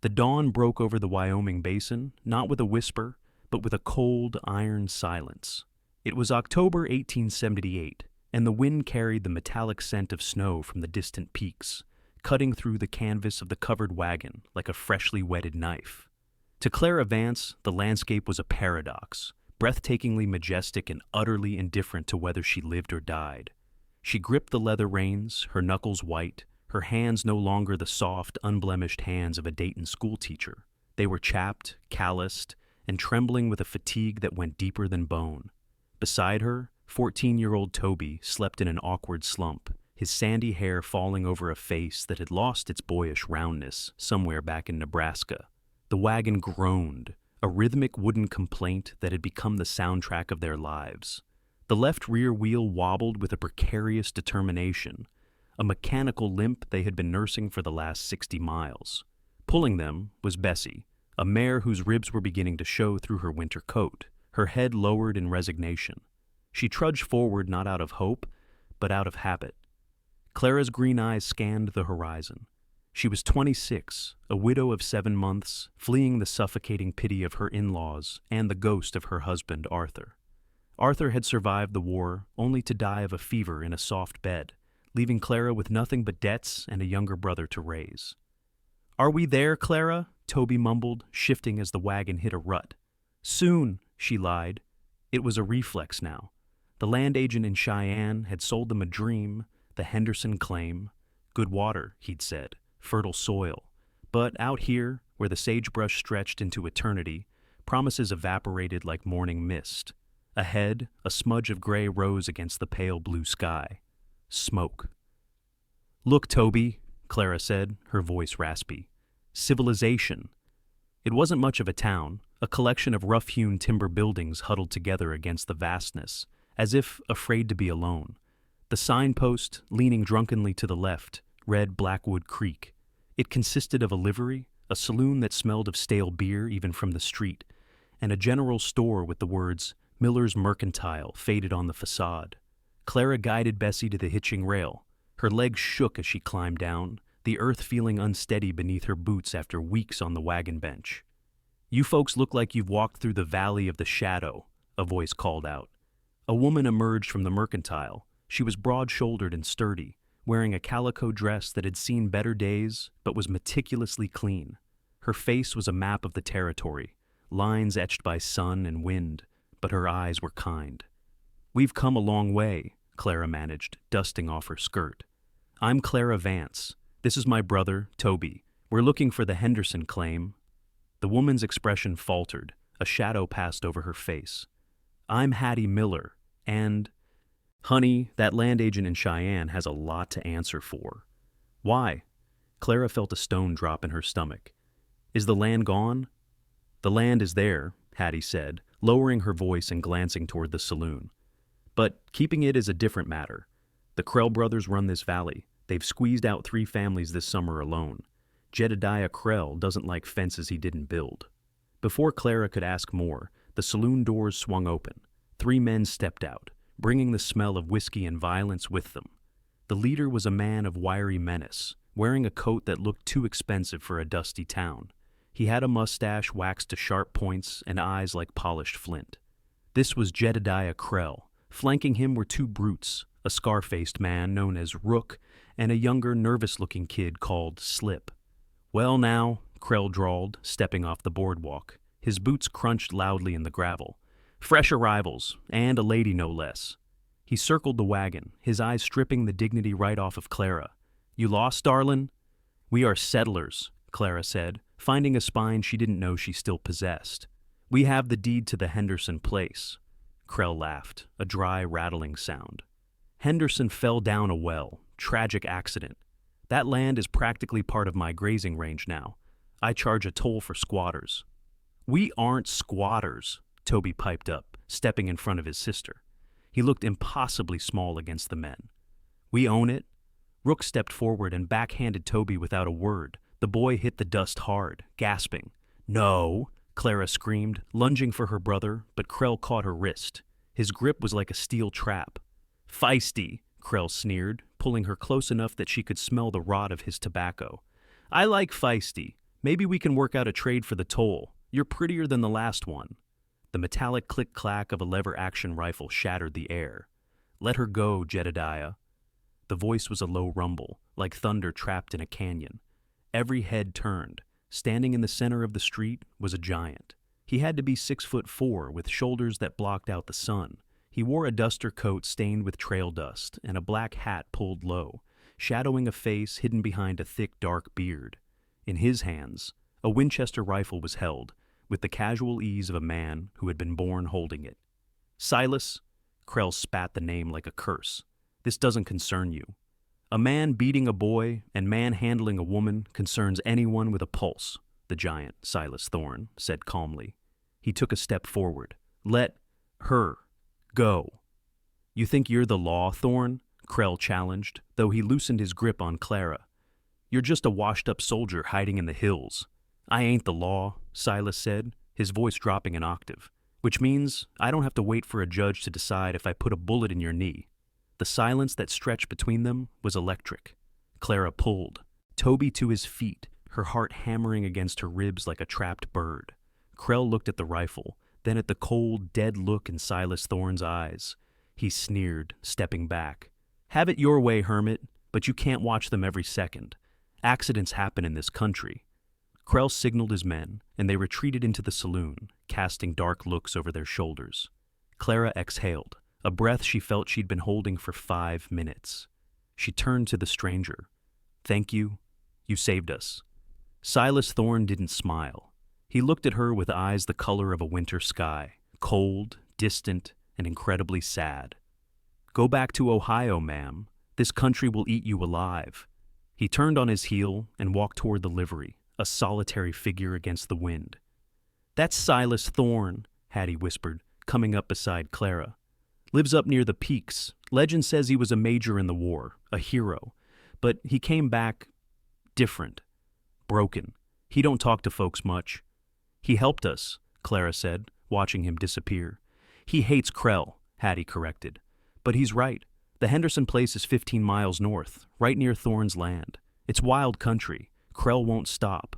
The dawn broke over the Wyoming basin, not with a whisper, but with a cold, iron silence. It was October 1878, and the wind carried the metallic scent of snow from the distant peaks, cutting through the canvas of the covered wagon like a freshly whetted knife. To Clara Vance, the landscape was a paradox, breathtakingly majestic and utterly indifferent to whether she lived or died. She gripped the leather reins, her knuckles white, her hands no longer the soft, unblemished hands of a Dayton schoolteacher. They were chapped, calloused, and trembling with a fatigue that went deeper than bone. Beside her, 14-year-old Toby slept in an awkward slump, his sandy hair falling over a face that had lost its boyish roundness somewhere back in Nebraska. The wagon groaned, a rhythmic wooden complaint that had become the soundtrack of their lives. The left rear wheel wobbled with a precarious determination, a mechanical limp they had been nursing for the last 60 miles. Pulling them was Bessie, a mare whose ribs were beginning to show through her winter coat, her head lowered in resignation. She trudged forward not out of hope, but out of habit. Clara's green eyes scanned the horizon. She was 26, a widow of 7 months, fleeing the suffocating pity of her in-laws and the ghost of her husband, Arthur. Arthur had survived the war only to die of a fever in a soft bed, leaving Clara with nothing but debts and a younger brother to raise. "Are we there, Clara?" Toby mumbled, shifting as the wagon hit a rut. "Soon," she lied. It was a reflex now. The land agent in Cheyenne had sold them a dream, the Henderson claim. Good water, he'd said, fertile soil. But out here, where the sagebrush stretched into eternity, promises evaporated like morning mist. Ahead, a smudge of gray rose against the pale blue sky. Smoke. "Look, Toby," Clara said, her voice raspy. "Civilization." It wasn't much of a town, a collection of rough-hewn timber buildings huddled together against the vastness, as if afraid to be alone. The signpost, leaning drunkenly to the left, read Blackwood Creek. It consisted of a livery, a saloon that smelled of stale beer even from the street, and a general store with the words Miller's Mercantile faded on the facade. Clara guided Bessie to the hitching rail. Her legs shook as she climbed down, the earth feeling unsteady beneath her boots after weeks on the wagon bench. "You folks look like you've walked through the valley of the shadow," a voice called out. A woman emerged from the Mercantile. She was broad-shouldered and sturdy, wearing a calico dress that had seen better days but was meticulously clean. Her face was a map of the territory, lines etched by sun and wind, but her eyes were kind. "We've come a long way," Clara managed, dusting off her skirt. "I'm Clara Vance. This is my brother, Toby. We're looking for the Henderson claim." The woman's expression faltered. A shadow passed over her face. "I'm Hattie Miller, and—" "Honey, that land agent in Cheyenne has a lot to answer for." "Why?" Clara felt a stone drop in her stomach. "Is the land gone?" "The land is there," Hattie said, lowering her voice and glancing toward the saloon. "But keeping it is a different matter. The Krell brothers run this valley. They've squeezed out 3 families this summer alone. Jedidiah Krell doesn't like fences he didn't build." Before Clara could ask more, the saloon doors swung open. 3 men stepped out, bringing the smell of whiskey and violence with them. The leader was a man of wiry menace, wearing a coat that looked too expensive for a dusty town. He had a mustache waxed to sharp points and eyes like polished flint. This was Jedidiah Krell. Flanking him were 2 brutes, a scar-faced man known as Rook and a younger, nervous-looking kid called Slip. "Well now," Krell drawled, stepping off the boardwalk. His boots crunched loudly in the gravel. "Fresh arrivals, and a lady no less." He circled the wagon, his eyes stripping the dignity right off of Clara. "You lost, darlin'?" "We are settlers," Clara said, finding a spine she didn't know she still possessed. "We have the deed to the Henderson place." Krell laughed, a dry, rattling sound. "Henderson fell down a well. Tragic accident. That land is practically part of my grazing range now. I charge a toll for squatters." "We aren't squatters," Toby piped up, stepping in front of his sister. He looked impossibly small against the men. "We own it." Rook stepped forward and backhanded Toby without a word. The boy hit the dust hard, gasping. "No!" Clara screamed, lunging for her brother, but Krell caught her wrist. His grip was like a steel trap. "Feisty," Krell sneered, pulling her close enough that she could smell the rot of his tobacco. "I like feisty. Maybe we can work out a trade for the toll. You're prettier than the last one." The metallic click-clack of a lever-action rifle shattered the air. "Let her go, Jedidiah." The voice was a low rumble, like thunder trapped in a canyon. Every head turned. Standing in the center of the street was a giant. He had to be 6'4", with shoulders that blocked out the sun. He wore a duster coat stained with trail dust and a black hat pulled low, shadowing a face hidden behind a thick, dark beard. In his hands, a Winchester rifle was held, with the casual ease of a man who had been born holding it. "Silas," Krell spat the name like a curse, "this doesn't concern you. A man beating a boy and manhandling a woman concerns anyone with a pulse," the giant, Silas Thorne, said calmly. He took a step forward. "Let her go." "You think you're the law, Thorne?" Krell challenged, though he loosened his grip on Clara. "You're just a washed-up soldier hiding in the hills." "I ain't the law," Silas said, his voice dropping an octave, "which means I don't have to wait for a judge to decide if I put a bullet in your knee." The silence that stretched between them was electric. Clara pulled, Toby to his feet, her heart hammering against her ribs like a trapped bird. Krell looked at the rifle, then at the cold, dead look in Silas Thorne's eyes. He sneered, stepping back. "Have it your way, hermit, but you can't watch them every second. Accidents happen in this country." Krell signaled his men, and they retreated into the saloon, casting dark looks over their shoulders. Clara exhaled, a breath she felt she'd been holding for 5 minutes. She turned to the stranger. "Thank you. You saved us." Silas Thorne didn't smile. He looked at her with eyes the color of a winter sky, cold, distant, and incredibly sad. "Go back to Ohio, ma'am. This country will eat you alive." He turned on his heel and walked toward the livery, a solitary figure against the wind. "That's Silas Thorne," Hattie whispered, coming up beside Clara. "Lives up near the peaks. Legend says he was a major in the war, a hero. But he came back different, broken. He don't talk to folks much." "He helped us," Clara said, watching him disappear. "He hates Krell," Hattie corrected. "But he's right. The Henderson place is 15 miles north, right near Thorne's land. It's wild country. Krell won't stop."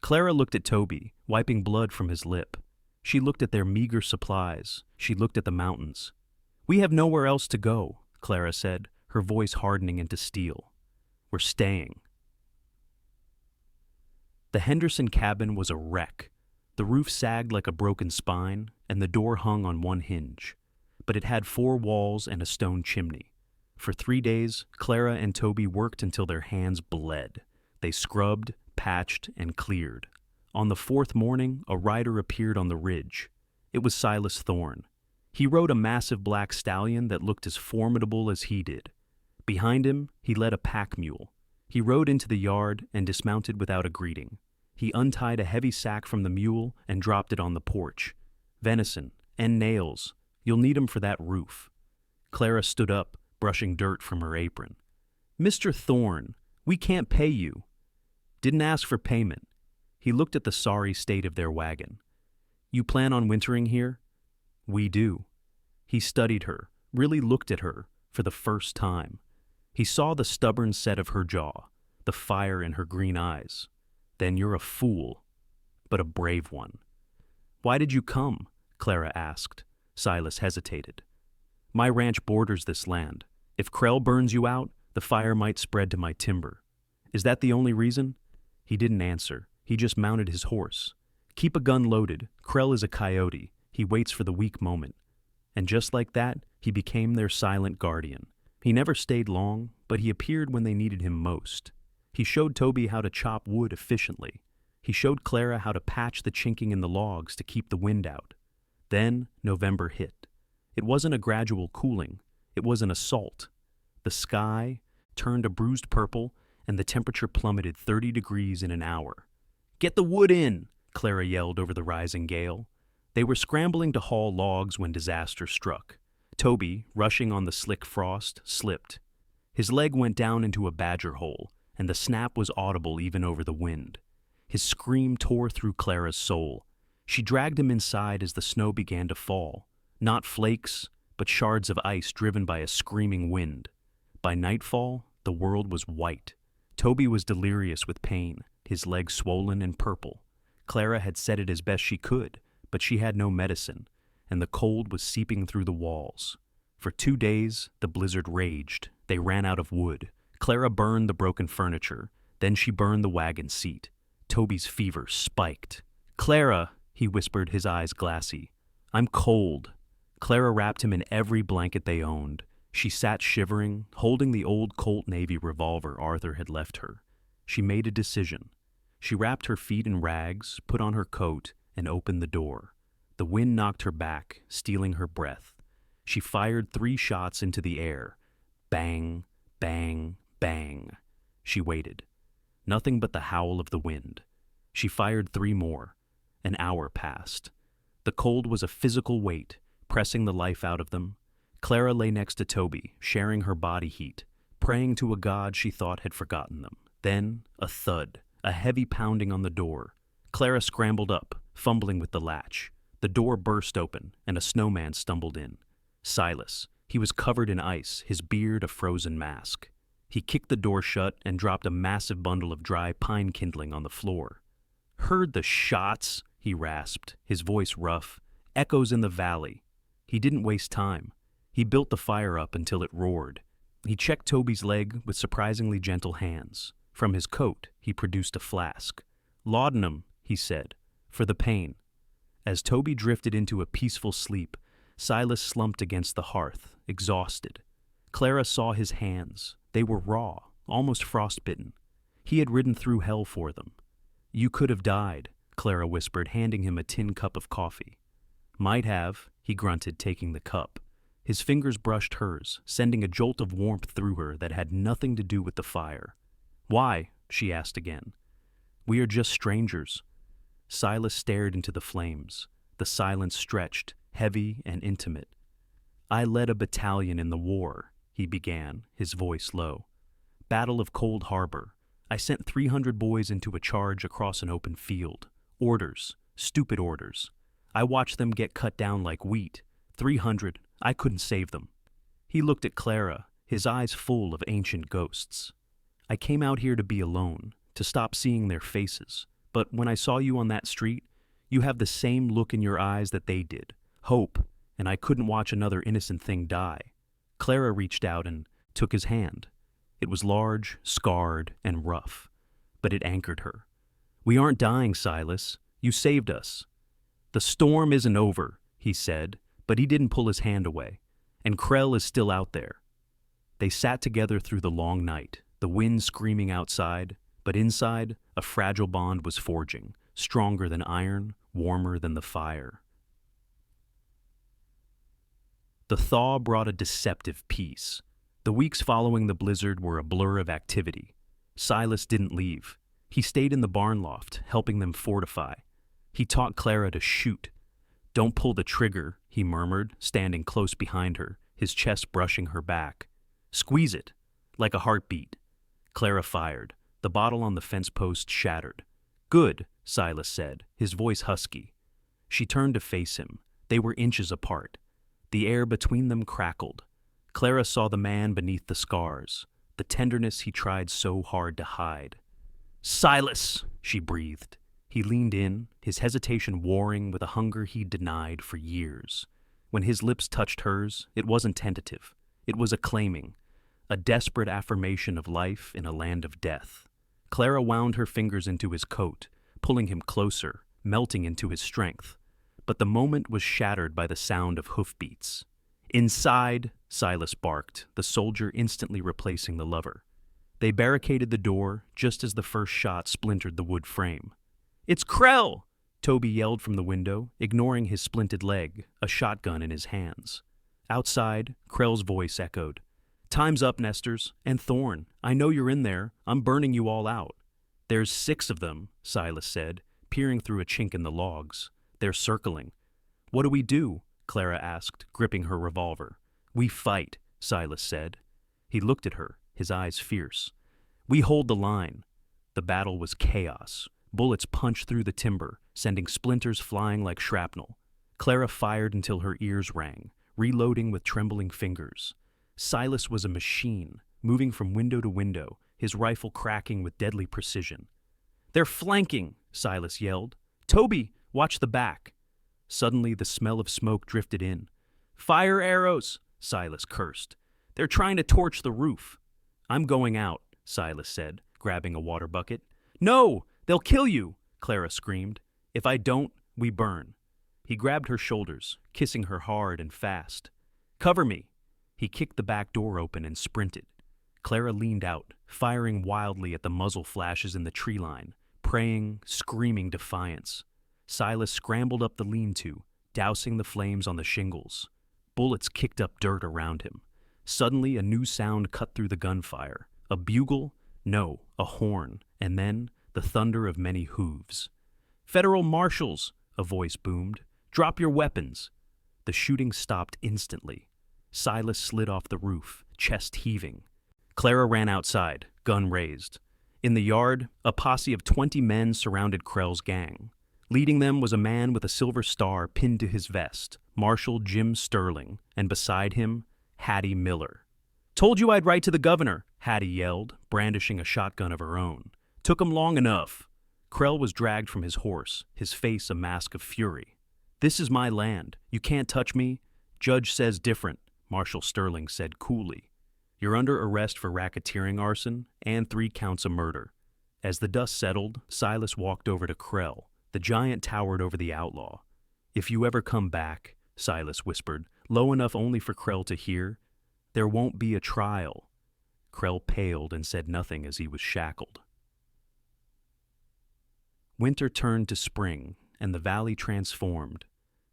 Clara looked at Toby, wiping blood from his lip. She looked at their meager supplies. She looked at the mountains. "We have nowhere else to go," Clara said, her voice hardening into steel. "We're staying." The Henderson cabin was a wreck. The roof sagged like a broken spine, and the door hung on one hinge. But it had 4 walls and a stone chimney. For 3 days, Clara and Toby worked until their hands bled. They scrubbed, patched, and cleared. On the 4th morning, a rider appeared on the ridge. It was Silas Thorne. He rode a massive black stallion that looked as formidable as he did. Behind him, he led a pack mule. He rode into the yard and dismounted without a greeting. He untied a heavy sack from the mule and dropped it on the porch. "Venison and nails. You'll need 'em for that roof." Clara stood up, brushing dirt from her apron. "Mr. Thorne, we can't pay you." "Didn't ask for payment." He looked at the sorry state of their wagon. "You plan on wintering here?" "We do." He studied her, really looked at her, for the first time. He saw the stubborn set of her jaw, the fire in her green eyes. "Then you're a fool, but a brave one." "Why did you come?" Clara asked. Silas hesitated. "My ranch borders this land. If Krell burns you out, the fire might spread to my timber." "Is that the only reason?" He didn't answer. He just mounted his horse. "Keep a gun loaded. Krell is a coyote. He waits for the weak moment." And just like that, he became their silent guardian. He never stayed long, but he appeared when they needed him most. He showed Toby how to chop wood efficiently. He showed Clara how to patch the chinking in the logs to keep the wind out. Then November hit. It wasn't a gradual cooling. It was an assault. The sky turned a bruised purple, and the temperature plummeted 30 degrees in an hour. "Get the wood in!" Clara yelled over the rising gale. They were scrambling to haul logs when disaster struck. Toby, rushing on the slick frost, slipped. His leg went down into a badger hole, and the snap was audible even over the wind. His scream tore through Clara's soul. She dragged him inside as the snow began to fall. Not flakes, but shards of ice driven by a screaming wind. By nightfall, the world was white. Toby was delirious with pain. his leg swollen and purple. Clara had set it as best she could, but she had no medicine, and the cold was seeping through the walls. For 2 days, the blizzard raged. They ran out of wood. Clara burned the broken furniture. Then she burned the wagon seat. Toby's fever spiked. "Clara," he whispered, his eyes glassy. "I'm cold." Clara wrapped him in every blanket they owned. She sat shivering, holding the old Colt Navy revolver Arthur had left her. She made a decision. She wrapped her feet in rags, put on her coat, and opened the door. The wind knocked her back, stealing her breath. She fired 3 shots into the air. Bang, bang, bang. She waited. Nothing but the howl of the wind. She fired 3 more. An hour passed. The cold was a physical weight, pressing the life out of them. Clara lay next to Toby, sharing her body heat, praying to a god she thought had forgotten them. Then, a thud, a heavy pounding on the door. Clara scrambled up, fumbling with the latch. The door burst open, and a snowman stumbled in. Silas. He was covered in ice, his beard a frozen mask. He kicked the door shut and dropped a massive bundle of dry pine kindling on the floor. "Heard the shots," he rasped, his voice rough. "Echoes in the valley." He didn't waste time. He built the fire up until it roared. He checked Toby's leg with surprisingly gentle hands. From his coat, he produced a flask. "Laudanum," he said, "for the pain." As Toby drifted into a peaceful sleep, Silas slumped against the hearth, exhausted. Clara saw his hands. They were raw, almost frostbitten. He had ridden through hell for them. "You could have died," Clara whispered, handing him a tin cup of coffee. "Might have," he grunted, taking the cup. His fingers brushed hers, sending a jolt of warmth through her that had nothing to do with the fire. "Why?" she asked again. "We are just strangers." Silas stared into the flames. The silence stretched, heavy and intimate. "I led a battalion in the war," he began, his voice low. "Battle of Cold Harbor. I sent 300 boys into a charge across an open field. Orders, stupid orders. I watched them get cut down like wheat. 300, I couldn't save them." He looked at Clara, his eyes full of ancient ghosts. "I came out here to be alone, to stop seeing their faces. But when I saw you on that street, you have the same look in your eyes that they did. Hope, and I couldn't watch another innocent thing die." Clara reached out and took his hand. It was large, scarred, and rough, but it anchored her. "We aren't dying, Silas. You saved us." "The storm isn't over," he said, but he didn't pull his hand away. "And Krell is still out there." They sat together through the long night, the wind screaming outside, but inside, a fragile bond was forging, stronger than iron, warmer than the fire. The thaw brought a deceptive peace. The weeks following the blizzard were a blur of activity. Silas didn't leave. He stayed in the barn loft, helping them fortify. He taught Clara to shoot. "Don't pull the trigger," he murmured, standing close behind her, his chest brushing her back. "Squeeze it, like a heartbeat." Clara fired. The bottle on the fence post shattered. "Good," Silas said, his voice husky. She turned to face him. They were inches apart. The air between them crackled. Clara saw the man beneath the scars, the tenderness he tried so hard to hide. "Silas!" she breathed. He leaned in, his hesitation warring with a hunger he'd denied for years. When his lips touched hers, it wasn't tentative. It was acclaiming, a desperate affirmation of life in a land of death. Clara wound her fingers into his coat, pulling him closer, melting into his strength. But the moment was shattered by the sound of hoofbeats. "Inside!" Silas barked, the soldier instantly replacing the lover. They barricaded the door just as the first shot splintered the wood frame. "It's Krell!" Toby yelled from the window, ignoring his splinted leg, a shotgun in his hands. Outside, Krell's voice echoed. "Time's up, Nestors. And Thorne, I know you're in there. I'm burning you all out." "There's 6 of them," Silas said, peering through a chink in the logs. "They're circling." "What do we do?" Clara asked, gripping her revolver. "We fight," Silas said. He looked at her, his eyes fierce. "We hold the line." The battle was chaos. Bullets punched through the timber, sending splinters flying like shrapnel. Clara fired until her ears rang, reloading with trembling fingers. Silas was a machine, moving from window to window, his rifle cracking with deadly precision. "They're flanking!" Silas yelled. "Toby, watch the back!" Suddenly, the smell of smoke drifted in. "Fire arrows!" Silas cursed. "They're trying to torch the roof." "I'm going out," Silas said, grabbing a water bucket. "No! They'll kill you!" Clara screamed. "If I don't, we burn." He grabbed her shoulders, kissing her hard and fast. "Cover me!" He kicked the back door open and sprinted. Clara leaned out, firing wildly at the muzzle flashes in the tree line, praying, screaming defiance. Silas scrambled up the lean-to, dousing the flames on the shingles. Bullets kicked up dirt around him. Suddenly, a new sound cut through the gunfire. A bugle? No, a horn, and then the thunder of many hooves. "Federal marshals!" a voice boomed. "Drop your weapons!" The shooting stopped instantly. Silas slid off the roof, chest heaving. Clara ran outside, gun raised. In the yard, a posse of 20 men surrounded Krell's gang. Leading them was a man with a silver star pinned to his vest, Marshal Jim Sterling, and beside him, Hattie Miller. "Told you I'd write to the governor," Hattie yelled, brandishing a shotgun of her own. "Took 'em long enough." Krell was dragged from his horse, his face a mask of fury. "This is my land. You can't touch me." "Judge says different," Marshal Sterling said coolly. "You're under arrest for racketeering, arson, and 3 counts of murder." As the dust settled, Silas walked over to Krell. The giant towered over the outlaw. "If you ever come back," Silas whispered, low enough only for Krell to hear, "there won't be a trial." Krell paled and said nothing as he was shackled. Winter turned to spring, and the valley transformed.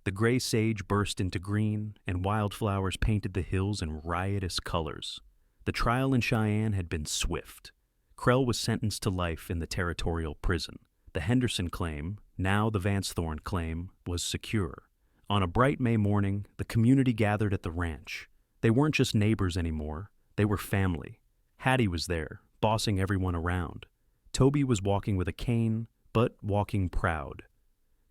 The gray sage burst into green, and wildflowers painted the hills in riotous colors. The trial in Cheyenne had been swift. Krell was sentenced to life in the territorial prison. The Henderson claim, now the Vance Thorne claim, was secure. On a bright May morning, the community gathered at the ranch. They weren't just neighbors anymore. They were family. Hattie was there, bossing everyone around. Toby was walking with a cane, but walking proud.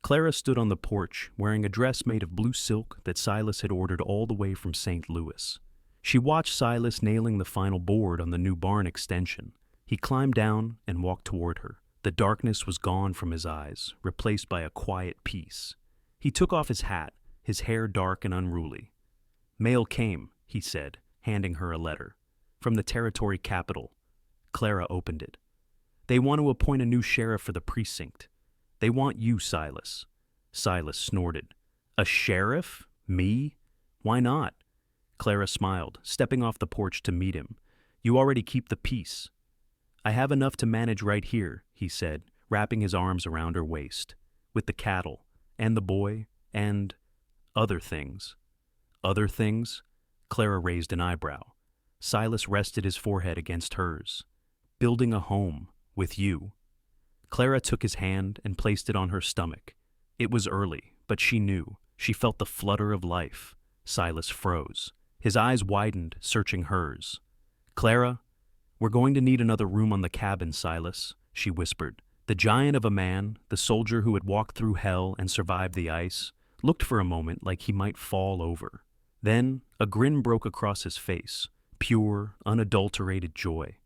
Clara stood on the porch, wearing a dress made of blue silk that Silas had ordered all the way from St. Louis. She watched Silas nailing the final board on the new barn extension. He climbed down and walked toward her. The darkness was gone from his eyes, replaced by a quiet peace. He took off his hat, his hair dark and unruly. "Mail came," he said, handing her a letter. "From the territory capital." Clara opened it. "They want to appoint a new sheriff for the precinct. They want you, Silas." Silas snorted. "A sheriff? Me? Why not?" Clara smiled, stepping off the porch to meet him. "You already keep the peace." "I have enough to manage right here," he said, wrapping his arms around her waist. "With the cattle, and the boy, and other things." "Other things?" Clara raised an eyebrow. Silas rested his forehead against hers. "Building a home, with you." Clara took his hand and placed it on her stomach. It was early, but she knew. She felt the flutter of life. Silas froze. His eyes widened, searching hers. "Clara, we're going to need another room on the cabin, Silas," she whispered. The giant of a man, the soldier who had walked through hell and survived the ice, looked for a moment like he might fall over. Then a grin broke across his face, pure, unadulterated joy.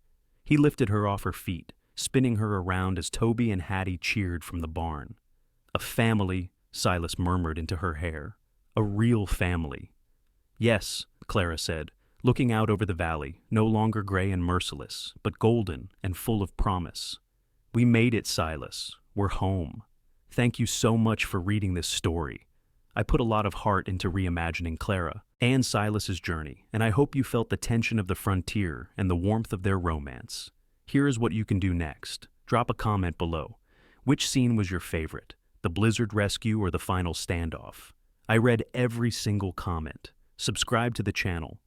He lifted her off her feet, spinning her around as Toby and Hattie cheered from the barn. "A family," Silas murmured into her hair. "A real family." "Yes," Clara said, looking out over the valley, no longer gray and merciless, but golden and full of promise. "We made it, Silas. We're home. Thank you so much for reading this story. I put a lot of heart into reimagining Clara and Silas's journey, and I hope you felt the tension of the frontier and the warmth of their romance. Here is what you can do next. Drop a comment below. Which scene was your favorite? The blizzard rescue or the final standoff? I read every single comment. Subscribe to the channel.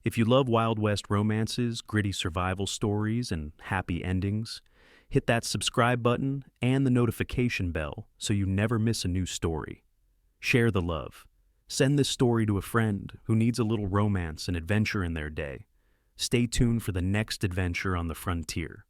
If you love Wild West romances, gritty survival stories, and happy endings, hit that subscribe button and the notification bell so you never miss a new story. Share the love. Send this story to a friend who needs a little romance and adventure in their day. Stay tuned for the next adventure on the frontier.